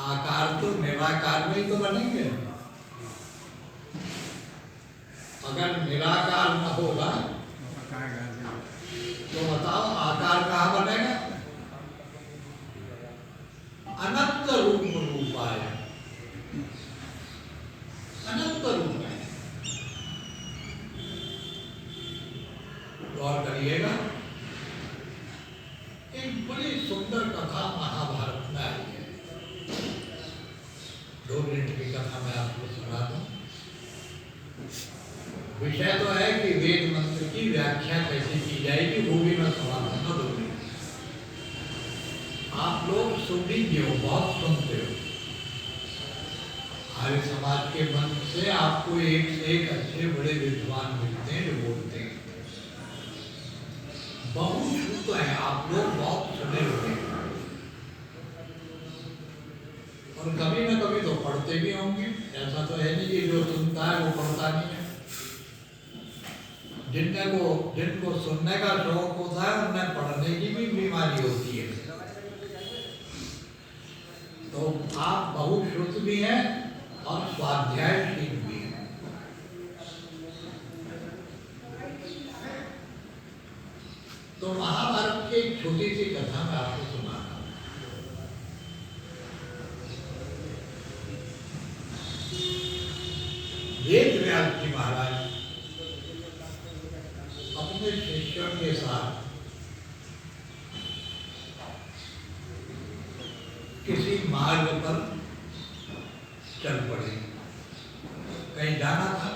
आकार तो निराकार में ही तो बनेंगे। अगर निराकार न होगा तो बताओ आकार कहाँ बनेगा? अनंत रूप रूपाय, अनंत रूप है। गौर करिएगा, एक बड़ी सुंदर कथा महाभारत में आई है। 2 मिनट की कथा मैं आपको सुना दूं। विषय तो है कि वेद मंत्र की व्याख्या कैसे की जाएगी, वो भी मैं सुना दूंगा 2 मिनट। आप लोग सुन लीजिए, हो बहुत सुनते हो। हमारे समाज के मन से आपको एक से एक अच्छे बड़े विद्वान मिलते हैं जो बोलते हैं। बहुत शुद्ध है, आप लोग बहुत सुने हुए हैं और कभी न कभी तो पढ़ते भी होंगे। ऐसा तो है नहीं कि जो सुनता है वो पढ़ता नहीं है। जिनको सुनने का शौक होता है उन्हें पढ़ने की भी बीमारी होती है। तो आप बहुत शुद्ध भी हैं और स्वाध्यायशील भी हैं। तो महाभारत की एक छोटी सी कथा मैं आपको सुनाता हूँ। वेद व्यास जी महाराज अपने शिष्यों के साथ किसी मार्ग पर चल पड़े। कहीं जाना था,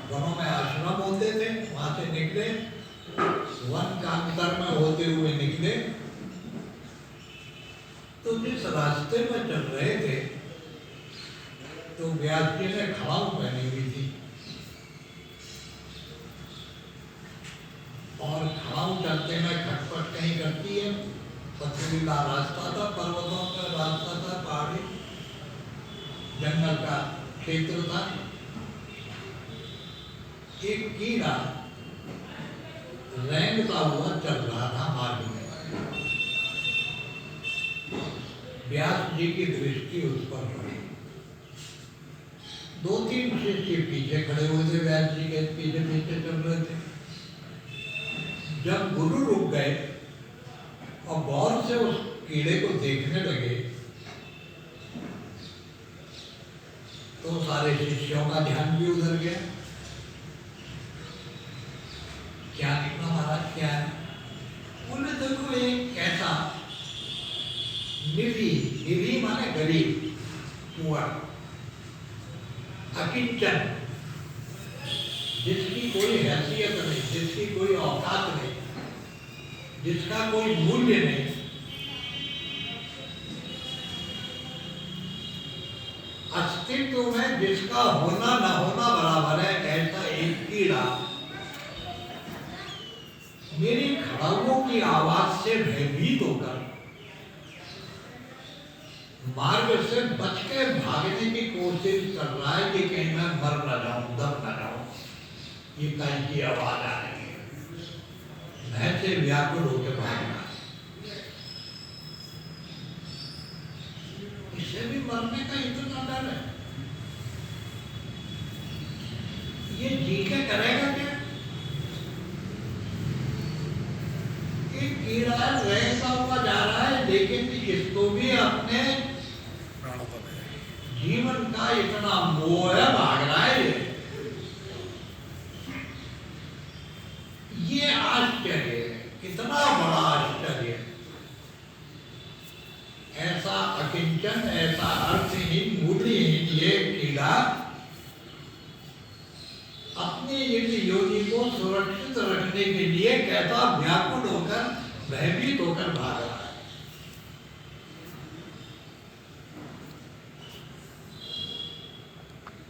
वनों में आश्रम होते थे, वहां से निकले, वन कांतर में होते हुए निकले। तो जिस रास्ते में चल रहे थे तो व्यास जी ने खड़ाऊ पहनी हुई थी और खड़ाऊ चलते में खटपट कहीं करती है। पथरीला रास्ता था, पर्वतों का रास्ता था, पहाड़ी जंगल का क्षेत्र था। एक कीड़ा रेंगता हुआ चल रहा था मार्ग में। व्यास जी की दृष्टि उस पर पड़ी। 2-3 शिष्य पीछे खड़े हुए थे, व्यास जी के पीछे पीछे चल रहे थे। जब गुरु रुक गए और गौर से उस कीड़े को देखने लगे तो सारे शिष्यों का ध्यान भी उधर गया। क्या निकला महाराज, क्या है? बोले देखो एक ऐसा निरी माने गरीब, कुआं, अकिंचन, जिसकी कोई हैसियत नहीं, जिसकी कोई औकात नहीं, जिसका कोई मूल्य नहीं, अस्तित्व में जिसका होना न होना बराबर है, ऐसा एक कीड़ा मेरी खड़ाओं की आवाज से भयभीत होकर मार्ग से बच के भागने की कोशिश कर रहा है कि कहीं मैं मर न जाऊं, दब न जाऊं। ये कहीं की आवाज आ रही है, भय से व्याकुल होकर भागना। इससे भी मरने का इतना डर है, ये जी के करेगा क्या? एक कीड़ा रेंगता हुआ जा रहा है, लेकिन इसको भी अपने जीवन का इतना मोह है, भाग रहा है। ये आश्चर्य है, कितना बड़ा आश्चर्य। ऐसा अकिंचन, ऐसा अर्थहीन, मूल्यहीन ये कीड़ा अपनी इस योनि को सुरक्षित रखने के लिए कैसा व्याकुल होकर, भयभीत होकर भाग रहा है।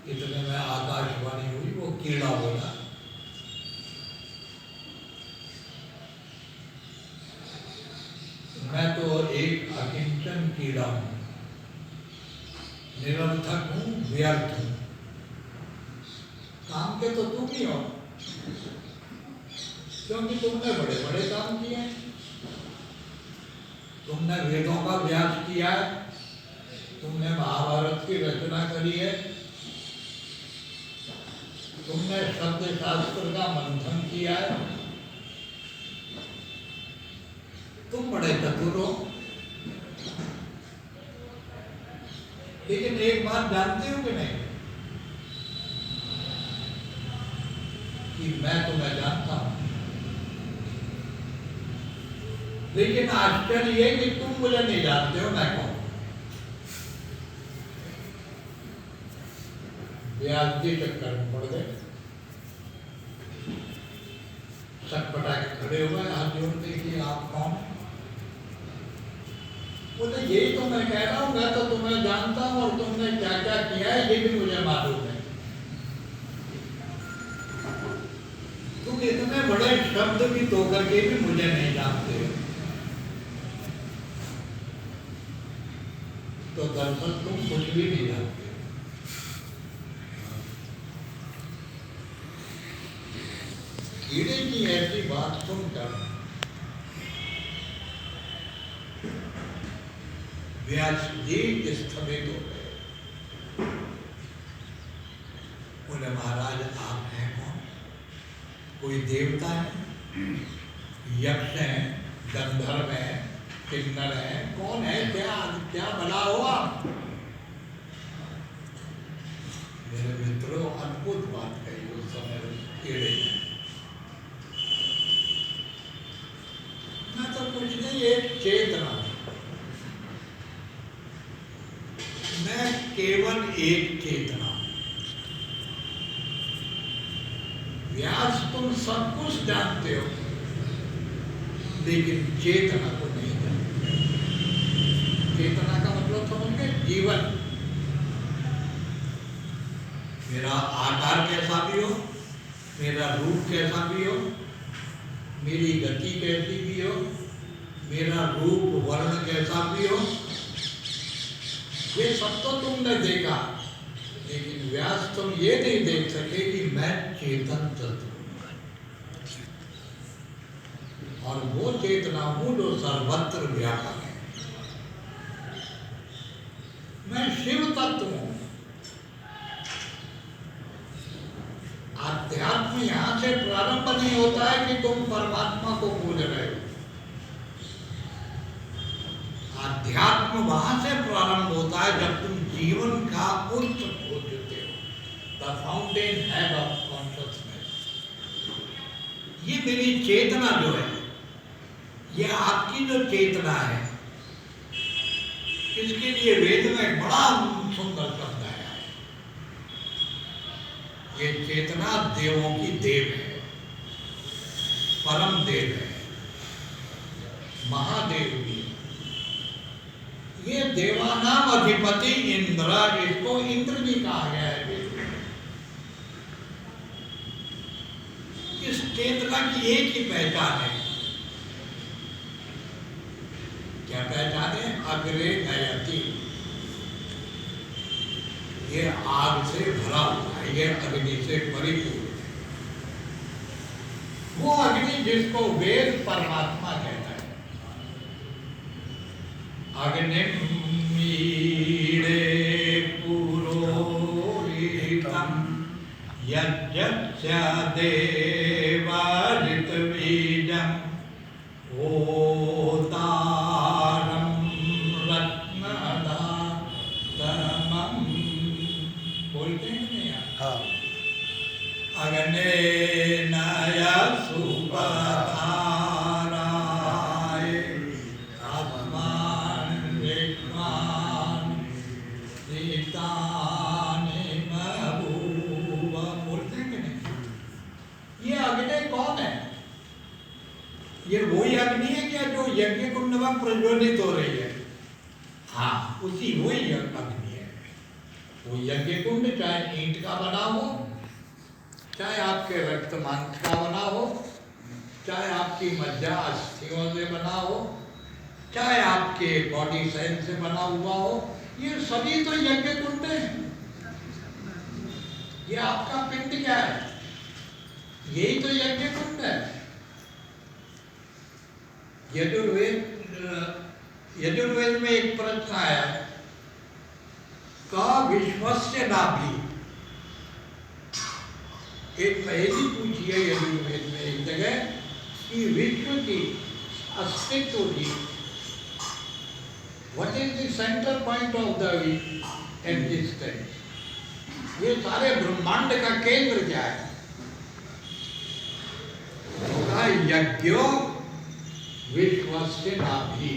इतने में आकाशवाणी हुई, वो कीड़ा बोला, मैं तो एक अकिंचन कीड़ा हूं, निरर्थक हूं, व्यर्थ हूं, काम के तो तुम ही हो। क्योंकि तुमने बड़े बड़े काम किए हैं। तुमने वेदों का व्यास किया है, तुमने महाभारत की रचना करी है, तुमने शब्द शास्त्र का मंथन किया है, तुम बड़े चतुर हो। लेकिन एक बात जानते हो कि नहीं, कि मैं तुम्हें जानता हूं, लेकिन आश्चर्य ये कि तुम मुझे नहीं जानते हो मैं कौन। व्यास जी चक्कर में पड़ गए, सटपटा के खड़े हुए, हाथ जोड़ते कि आप कौन। बोले यही तो मैं कह रहा हूं, मैं तो तुम्हें जानता हूं और तुमने क्या क्या किया है ये भी मुझे मालूम है। तुम इतने बड़े शब्द भी तो करके भी मुझे नहीं जानते हो, तो दरअसल तुम कुछ भी नहीं जानते। कीड़े की ऐसी बात सुनकर व्यास जी स्थगित हो गए। बोले महाराज आप हैं कौन? कोई देवता है, यक्ष है, गंधर्व है, किन्नर है, कौन है? क्या क्या बना हुआ? मेरे मित्रों अद्भुत बात कही उस समय कीड़े ने। मैं तो कुछ नहीं, एक चेतना, मैं केवल एक चेतना। व्यास तुम सब कुछ जानते हो लेकिन चेतना को नहीं जानते। चेतना का मतलब समझ गए? जीवन। मेरा आकार कैसा भी हो, मेरा रूप कैसा भी हो, मेरी गति कैसी भी हो, मेरा रूप वर्ण कैसा भी हो, ये सब तो तुमने देखा, लेकिन व्यास तुम ये नहीं देख सके कि मैं चेतन तत्व और वो चेतना हूं जो सर्वत्र व्यापक है। मैं शिव तत्व हूं। अध्यात्म यहां से प्रारंभ नहीं होता है कि तुम परमात्मा को पूज रहे हो। अध्यात्म वहां से प्रारंभ होता है जब तुम जीवन का उत्स खोजते हो, the fountain head of consciousness. ये मेरी चेतना जो है, ये आपकी जो चेतना है, इसके लिए वेद में बड़ा सुंदर शब्द है। ये चेतना देवों की देव है, परम देव है, महादेव भी। ये देवानाम अधिपति इंद्र, इसको इंद्र भी कहा गया है। इस चेतना की एक ही पहचान है। क्या पहचान है? अग्रे नयति। ये आग से भरा हुआ है, ये अग्नि से परिपूर्ण है। वो अग्नि जिसको वेद परमात्मा कहता है। अग्निमीडे पुरोहितम् यज्ञस्य देवा ऋतबीजम् ओतारम् रत्नदातमम्। बोलते हैं नहीं यार? हाँ। अग्नेन सुपथाराय आत्मान विद्वान् सीतानि बभूव। बोलते हैं कि नहीं? ये अग्नि कौन है? ये वही अग्नि है क्या जो यज्ञ कुंड में प्रज्वलित हो रही है? हाँ, उसी वही अग्नि है। वो यज्ञ कुंड चाहे ईंट का बना हो, चाहे आपके रक्त मांस का बना हो, चाहे आपकी मज्जा अस्थियों से बना हो, चाहे आपके बॉडी सेल से बना हुआ हो, ये सभी तो यज्ञ कुंड है। ये आपका पिंड क्या है? यही तो यज्ञ कुंड है। यजुर्वेद में एक प्रश्न आया, का विश्वस्य नाभि। एक पहेली पूछी है यजुर्वेद में एक जगह कि विश्व की अस्तित्व की, what is the centre point of the existence, ये सारे ब्रह्मांड का केंद्र क्या है? यज्ञो विश्वस्य नाभि।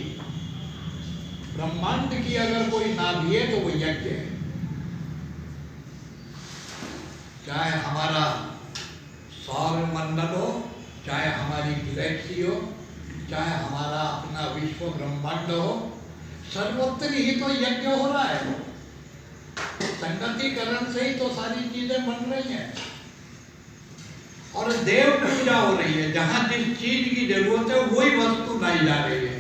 ब्रह्मांड की अगर कोई नाभि है तो वो यज्ञ है। चाहे हमारा सौर मंडल हो, चाहे हमारी गैलेक्सी हो, चाहे हमारा अपना विश्व ब्रह्मांड हो, सर्वोत्तर ही तो यज्ञ हो रहा है। संगतिकरण से ही तो सारी चीजें बन रही हैं और देव पूजा हो रही है। जहां जिस चीज की जरूरत है वही वस्तु लाई जा रही है।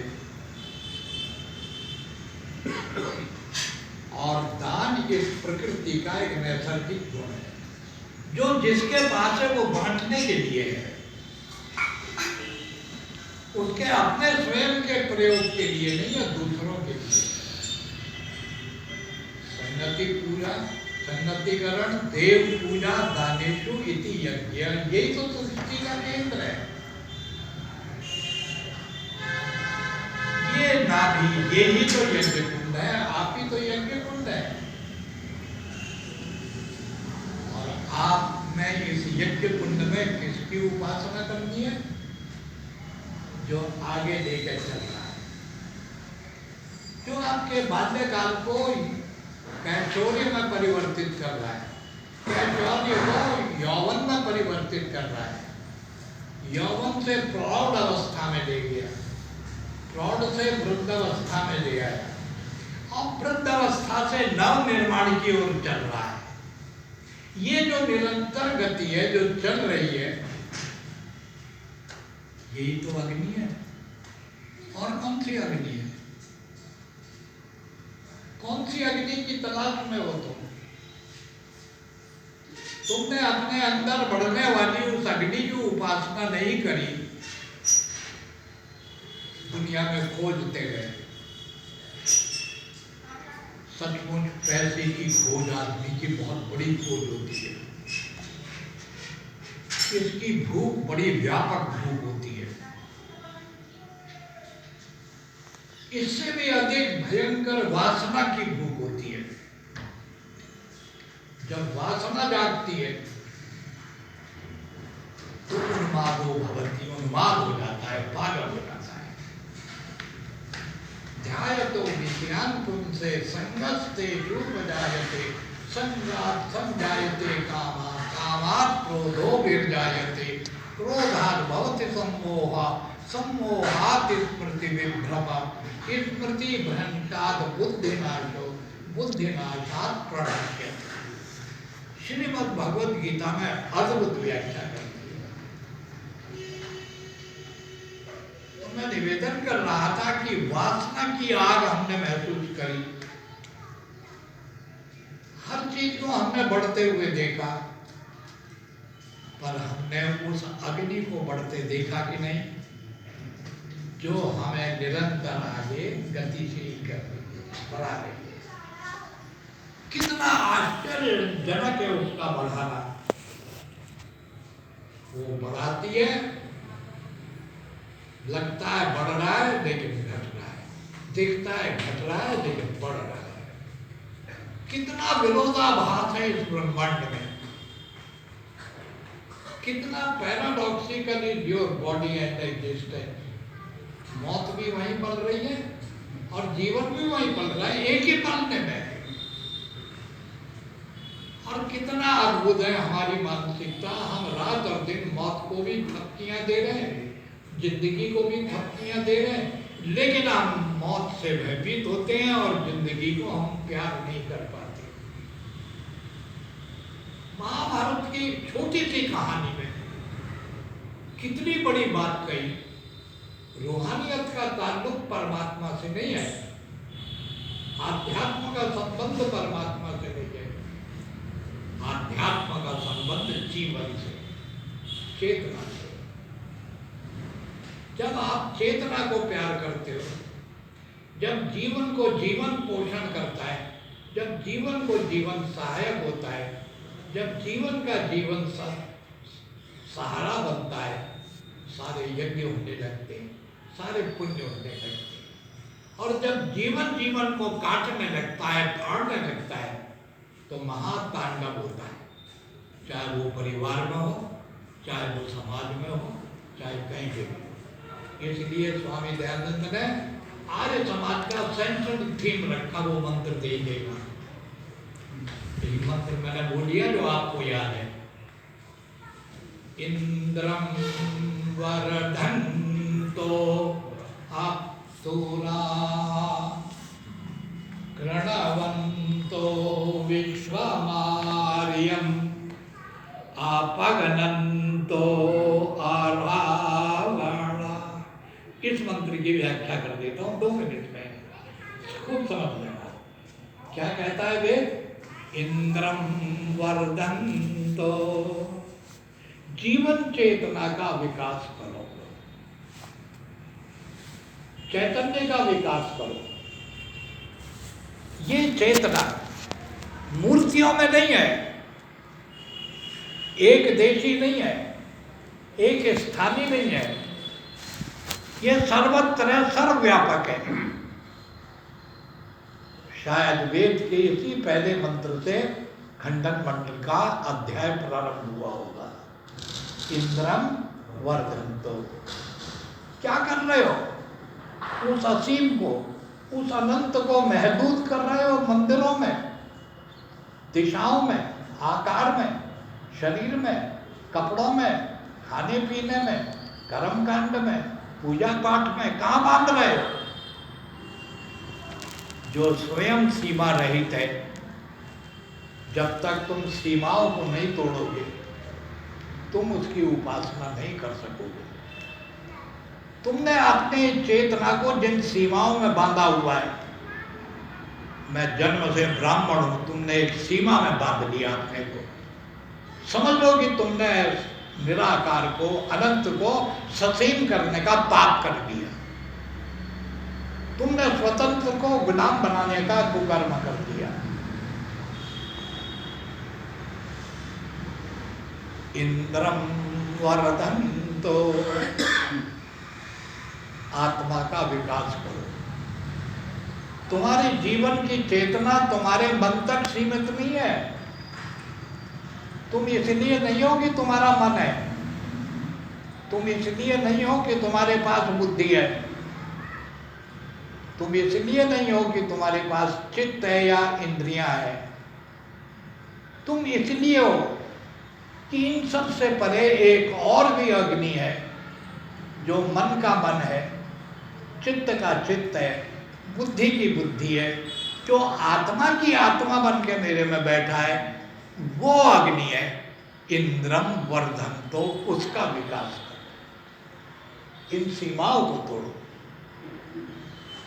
और दान इस प्रकृति का एक नैसर्गिक गुण है, जो जिसके पास है वो बांटने के लिए है, उसके अपने स्वयं के प्रयोग के लिए नहीं है, दूसरों के लिए। संगति पूजा, संगतिकरण, देव पूजा, दानेषु इति यज्ञ, यही तो सृष्टि का केंद्र है। ये नाभि, ये ही तो यज्ञ कुंड है, आप ही तो यज्ञ कुंड है। और आपने इस यज्ञ कुंड में किसकी उपासना करनी है? जो आगे लेकर चल रहा है, जो आपके बाल्यकाल को कैशोर्य में परिवर्तित कर रहा है, कैशोर्य को यौवन में परिवर्तित कर रहा है, यौवन से प्रौढ़ अवस्था में ले गया, प्रौढ़ से वृद्धावस्था में ले आया, और वृद्धावस्था से नव निर्माण की ओर चल रहा है। ये जो निरंतर गति है जो चल रही है, यही तो अग्नि है। और कौन सी अग्नि है? कौन सी अग्नि की तलाश में हो तुमने अपने अंदर बढ़ने वाली उस अग्नि की उपासना नहीं करी, दुनिया में खोजते गए। सचमुच पैसे की खोज आदमी की बहुत बड़ी खोज होती है। इसकी भूख बड़ी व्यापक भूख होती है। इससे भी अधिक भयंकर वासना की भूख होती है। जब वासना जागती है तो उन्मादो भवति, उन्माद हो जाता है, पागल हो जाता है। ध्यायतो विषयान् पुंसे संगस्तेषु जायते, संगात् संजायते कामा, कामात् क्रोधो विर्जायते, क्रोधात् भवति सम्मोहः, सम्मोहात् स्मृति विभ्रमः, स्मृति भ्रंशात् बुद्धिनाशो, बुद्धिनाशात् प्रणश्यते। श्रीमद् भगवद गीता में अद्भुत व्याख्या करती है। तो मैं निवेदन कर रहा था कि वासना की आग हमने महसूस करी, हर चीज को हमने बढ़ते हुए देखा, पर हमने उस अग्नि को बढ़ते देखा कि नहीं, जो हमें निरंतर आगे गतिशील कर रही है, बढ़ा रही है। कितना आश्चर्यजनक है उसका बढ़ाना। वो बढ़ाती है, लगता है बढ़ रहा है लेकिन घट रहा है, दिखता है घट रहा है लेकिन बढ़ रहा है। कितना विरोधाभास है इस ब्रह्मांड में, कितना paradoxical is your body and existence. मौत भी वहीं पल रही है और जीवन भी वहीं पल रहा है, एक ही पलने में। और कितना अद्भुत है हमारी मानसिकता। हम रात और दिन मौत को भी थपकियां दे रहे हैं, जिंदगी को भी थपकियां दे रहे हैं, लेकिन हम मौत से भयभीत होते हैं और जिंदगी को हम प्यार नहीं कर पाते। महाभारत की छोटी सी कहानी में कितनी बड़ी बात कही। रूहानियत का ताल्लुक परमात्मा से नहीं है, आध्यात्म का संबंध परमात्मा से नहीं है, आध्यात्म का संबंध जीवन से, चेतना से। जब आप चेतना को प्यार करते हो, जब जीवन को जीवन पोषण करता है, जब जीवन को जीवन सहायक होता है, जब जीवन का जीवन सहारा बनता है, सारे यज्ञ होने लगते हैं, सारे पुण्य होने लगते हैं। और जब जीवन जीवन को काटने लगता है, फाड़ने लगता है, तो महातांडव होता है, चाहे वो परिवार में हो, चाहे वो समाज में हो, चाहे कहीं भी हो। इसलिए स्वामी दयानंद ने आर्य समाज का सेंट्रल थीम रखा, वो मंत्र दे देगा। ये मंत्र मैंने बोलिया जो आपको याद है, इंद्रम वरधन्तो अप्सुरा कृणवन्तो विश्वमार्यम् अपगनन्तो अरावणा। इस मंत्र की व्याख्या कर देता हूँ 2 मिनट में, खूब समझ लेना। क्या कहता है वेद? इंद्रम वर्धन्तो, जीवन चेतना का विकास करो, चैतन्य का विकास करो। ये चेतना मूर्तियों में नहीं है, एक देशी नहीं है, एक स्थानीय नहीं है, यह सर्वत्र सर्वव्यापक है। शायद वेद के इसी पहले मंत्र से खंडन मंडल का अध्याय प्रारंभ हुआ होगा। इंद्रम वर्धन्तो, क्या कर रहे हो? उस असीम को, उस अनंत को महदूद कर रहे हो मंदिरों में, दिशाओं में, आकार में, शरीर में, कपड़ों में, खाने पीने में, कर्मकांड में, पूजा पाठ में, कहाँ बांध रहे हो? जो स्वयं सीमा रहित है, जब तक तुम सीमाओं को नहीं तोड़ोगे, तुम उसकी उपासना नहीं कर सकोगे। तुमने अपनी चेतना को जिन सीमाओं में बांधा हुआ है, मैं जन्म से ब्राह्मण हूं, तुमने एक सीमा में बांध लिया अपने को। समझ लो कि तुमने निराकार को, अनंत को ससीम करने का पाप कर दिया। तुमने स्वतंत्र को गुलाम बनाने का कुकर्म कर दिया। इंद्रम वर्धन्तो, आत्मा का विकास करो। तुम्हारे जीवन की चेतना तुम्हारे मन तक सीमित नहीं है। तुम इसलिए नहीं हो कि तुम्हारा मन है, तुम इसलिए नहीं हो कि तुम्हारे पास बुद्धि है, तुम इसलिए नहीं हो कि तुम्हारे पास चित्त है या इंद्रियां है। तुम इसलिए हो कि इन सब से परे एक और भी अग्नि है, जो मन का मन है, चित्त का चित्त है, बुद्धि की बुद्धि है, जो आत्मा की आत्मा बन के मेरे में बैठा है, वो अग्नि है। इंद्रम वर्धन्तो, उसका विकास करो। इन सीमाओं को तोड़ो,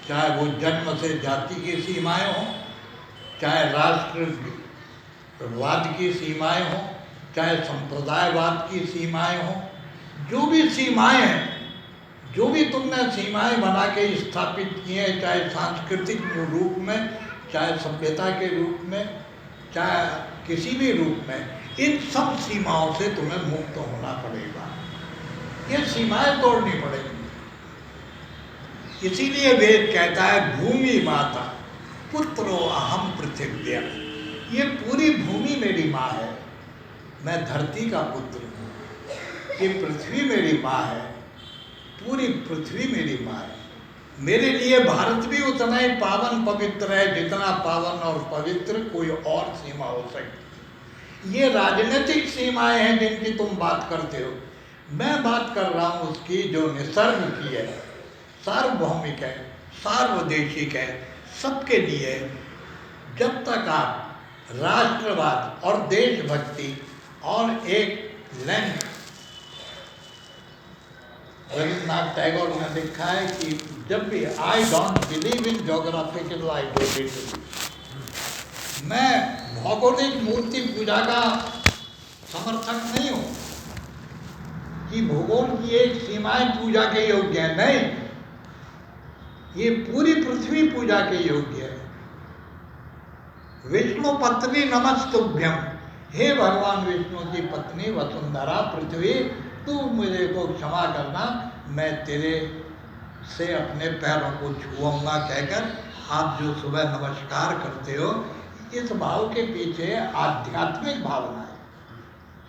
चाहे वो जन्म से जाति की सीमाएं हो, चाहे राष्ट्रवाद की सीमाएं हो, चाहे संप्रदायवाद की सीमाएं हो, जो भी सीमाएं हैं, जो भी तुमने सीमाएं बना के स्थापित की हैं, चाहे सांस्कृतिक रूप में, चाहे सभ्यता के रूप में, चाहे किसी भी रूप में, इन सब सीमाओं से तुम्हें मुक्त होना पड़ेगा। ये सीमाएं तोड़नी पड़ेगी। इसीलिए वेद कहता है भूमि माता पुत्रो अहम पृथिव्या, ये पूरी भूमि मेरी माँ है, मैं धरती का पुत्र हूँ। ये पृथ्वी मेरी माँ है, पूरी पृथ्वी मेरी माँ है। मेरे लिए भारत भी उतना ही पावन पवित्र है जितना पावन और पवित्र कोई और सीमा हो सकती। ये राजनीतिक सीमाएं हैं जिनकी तुम बात करते हो, मैं बात कर रहा हूँ उसकी जो निसर्ग की है, सार्वभौमिक है, सार्वदेशिक है, सबके लिए। जब तक आप राष्ट्रवाद और देशभक्ति और एक लैंड, रविन्द्रनाथ टैगोर ने लिखा है कि जब भी I don't believe in geographical identity, मैं भौगोलिक मूर्ति पूजा का समर्थक नहीं हूँ। कि भूगोल की एक सीमाएं पूजा के योग्य है, नहीं, ये पूरी पृथ्वी पूजा के योग्य है। विष्णु पत्नी नमस्तुभ्यम, हे भगवान विष्णु की पत्नी वसुंधरा पृथ्वी, तू मुझे को क्षमा करना, मैं तेरे से अपने पैरों को छुआऊंगा कहकर आप जो सुबह नमस्कार करते हो, इस भाव के पीछे आध्यात्मिक भावना है।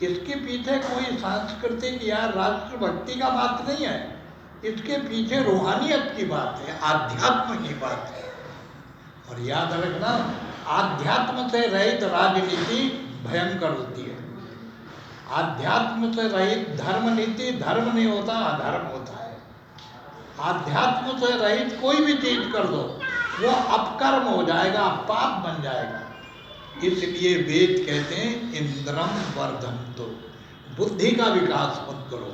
इसके पीछे कोई सांस्कृतिक या राष्ट्रभक्ति का बात नहीं है, इसके पीछे रूहानियत की बात है, आध्यात्म की बात है। और याद रखना, आध्यात्म से रहित राजनीति भयंकर होती है। आध्यात्म से रहित धर्म नीति धर्म नहीं होता, अधर्म होता है। आध्यात्म से रहित कोई भी चीज कर दो वो अपकर्म हो जाएगा, पाप बन जाएगा। इसलिए वेद कहते हैं इंद्रम वर्धन्तो, बुद्धि का विकास मत करो,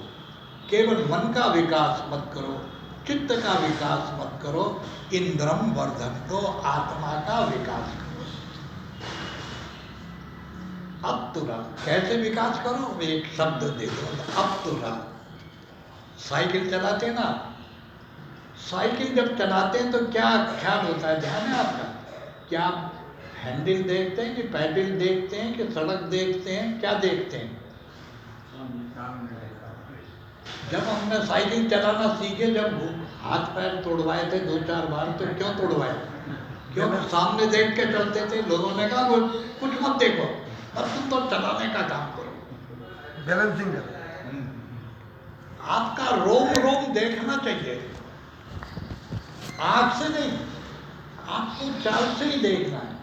केवल मन का विकास मत करो, चित्त का विकास मत करो, इंद्रम वर्धन्तो, आत्मा का विकास करो। अब तुरंत कैसे विकास करो, एक शब्द दे दो, अब तुरंत। साइकिल चलाते ना, साइकिल जब चलाते हैं तो क्या ख्याल होता है, ध्यान है आपका? क्या आप हैंडल देखते हैं कि पैडल देखते हैं कि सड़क देखते हैं, क्या देखते हैं? जब हमने साइकिल चलाना सीखे, जब हाथ पैर तोड़वाए थे 2-4 बार, तो क्यों तोड़वाए? क्यों? सामने देख के चलते थे, लोगों ने कहा कुछ मत देखो, अब तुम तो चलाने का काम करो, बैलेंसिंग करो। आपका रोम रोम देखना चाहिए, आँख से नहीं, आपको चाल से ही देखना है।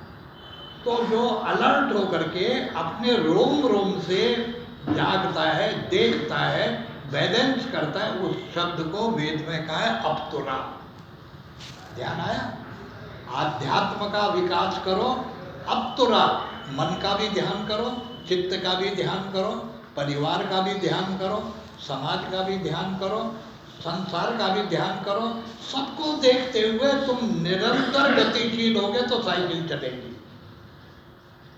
तो जो अलर्ट होकर के अपने रोम रोम से जागता है, देखता है, बैलेंस करता है, उस शब्द को वेद में कहा है अपतुरा। ध्यान आया? आध्यात्म का विकास करो, अपतुरा, मन का भी ध्यान करो, चित्त का भी ध्यान करो, परिवार का भी ध्यान करो, समाज का भी ध्यान करो, संसार का भी ध्यान करो। सबको देखते हुए तुम निरंतर गतिशील होगे तो साइकिल चलेगी।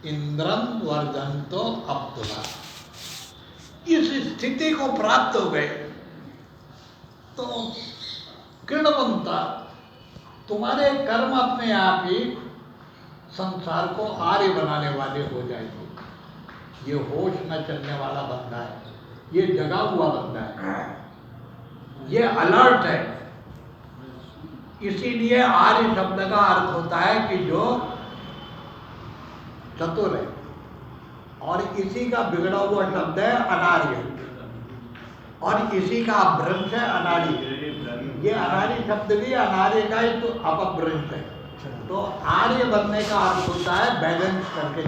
इंद्रम वर्धन्तो अपतुला, इस स्थिति को प्राप्त हो गए तो कृणवंता, तुम्हारे कर्म अपने आप ही संसार को आर्य बनाने वाले हो जाएंगे। ये होश में चलने वाला बंदा है, ये जगा हुआ बंदा है, ये अलर्ट है। इसीलिए आर्य शब्द का अर्थ होता है कि जो चतुर है, और इसी का बिगड़ा हुआ शब्द है अनार्य, और इसी का अपभ्रंश है अनाड़ी। ये अनाड़ी शब्द भी अनार्य का ही तो अपभ्रंश है। तो आर्य बनने का अर्थ होता है बैलेंस करके